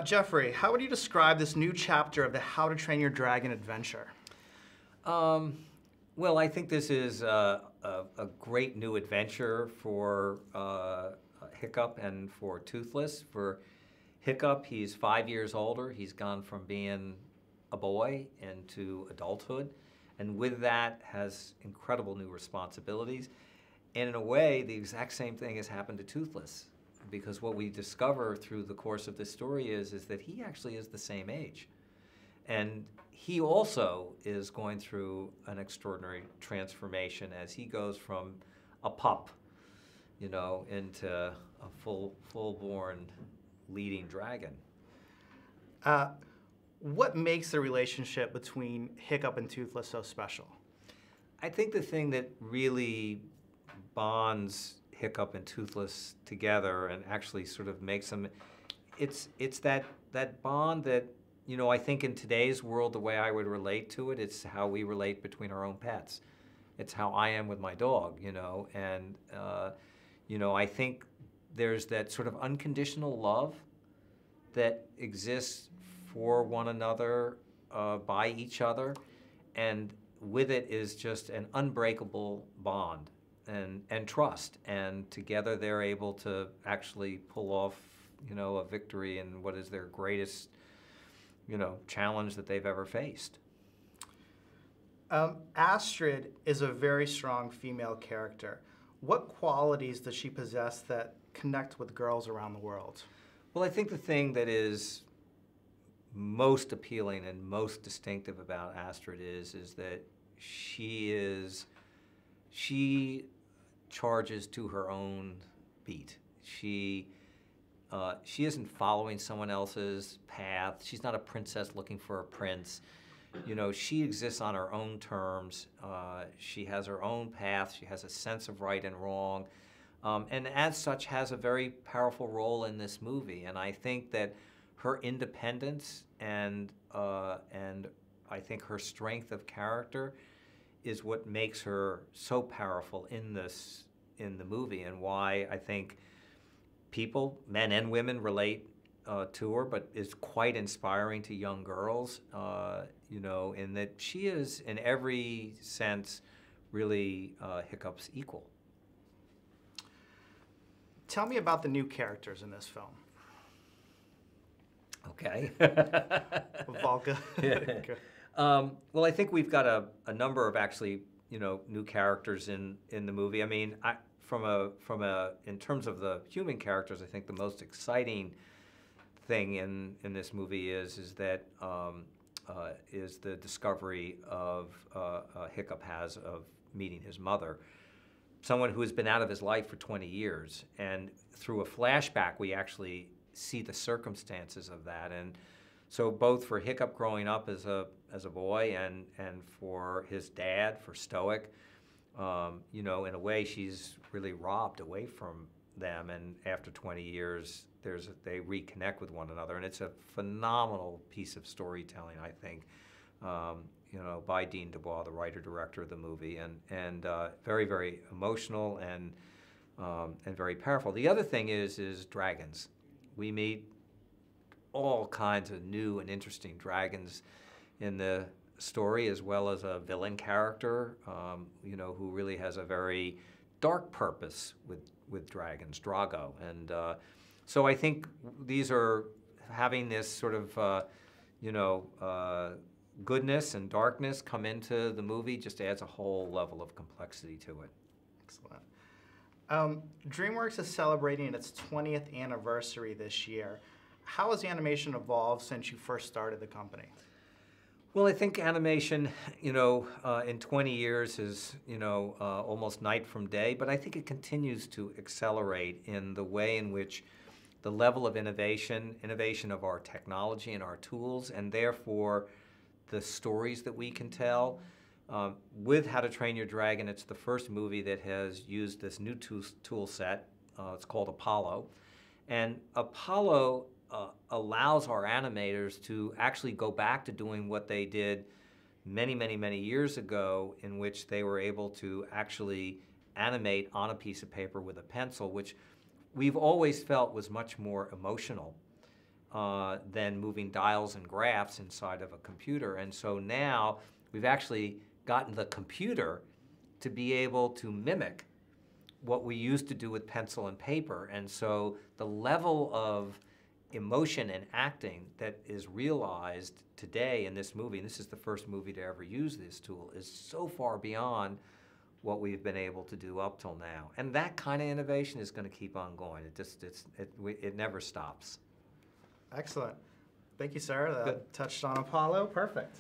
Jeffrey, how would you describe this new chapter of the How to Train Your Dragon adventure? Well, I think this is a great new adventure for Hiccup and for Toothless. For Hiccup, he's 5 years older. He's gone from being a boy into adulthood, and with that has incredible new responsibilities. And in a way, the exact same thing has happened to Toothless, because what we discover through the course of this story is that he actually is the same age. And he also is going through an extraordinary transformation as he goes from a pup, into a full-born leading dragon. What makes the relationship between Hiccup and Toothless so special? I think the thing that really bonds Hiccup and Toothless together and actually sort of makes them, it's that bond that, I think in today's world, the way I would relate to it, it's how we relate between our own pets. It's how I am with my dog, and, I think there's that sort of unconditional love that exists for one another, by each other, and with it is just an unbreakable bond and trust, and together they're able to actually pull off, a victory in what is their greatest, challenge that they've ever faced. Astrid is a very strong female character. What qualities does she possess that connect with girls around the world? Well, I think the thing that is most appealing and most distinctive about Astrid is that she charges to her own beat. She isn't following someone else's path. She's not a princess looking for a prince. She exists on her own terms. She has her own path. She has a sense of right and wrong, and as such has a very powerful role in this movie. And I think that her independence and I think her strength of character is what makes her so powerful in the movie, and why I think people, men and women, relate to her, but is quite inspiring to young girls, in that she is, in every sense, really Hiccup's equal. Tell me about the new characters in this film. Okay. Valka. Well, I think we've got a number of actually, new characters in the movie. I mean, in terms of the human characters, I think the most exciting thing in this movie is that is the discovery of Hiccup has of meeting his mother, someone who has been out of his life for 20 years, and through a flashback we actually see the circumstances of that. And so both for Hiccup growing up as a boy and for his dad, for Stoic, in a way she's really robbed away from them, and after 20 years they reconnect with one another, and it's a phenomenal piece of storytelling, I think, by Dean DuBois, the writer-director of the movie, and very, very emotional and very powerful. The other thing is dragons. We meet all kinds of new and interesting dragons in the story, as well as a villain character, who really has a very dark purpose with dragons, Drago. And so I think these are having this sort of, goodness and darkness come into the movie just adds a whole level of complexity to it. Excellent. DreamWorks is celebrating its 20th anniversary this year. How has animation evolved since you first started the company? Well, I think animation, in 20 years is, almost night from day, but I think it continues to accelerate in the way in which the level of innovation of our technology and our tools, and therefore the stories that we can tell. With How to Train Your Dragon, it's the first movie that has used this new tool set. It's called Apollo. And Apollo allows our animators to actually go back to doing what they did many, many, many years ago, in which they were able to actually animate on a piece of paper with a pencil, which we've always felt was much more emotional than moving dials and graphs inside of a computer. And so now we've actually gotten the computer to be able to mimic what we used to do with pencil and paper. And so the level of emotion and acting that is realized today in this movie, and this is the first movie to ever use this tool, is so far beyond what we've been able to do up till now. And that kind of innovation is going to keep on going. It never stops. Excellent. Thank you, Sarah. That touched on Apollo. Perfect.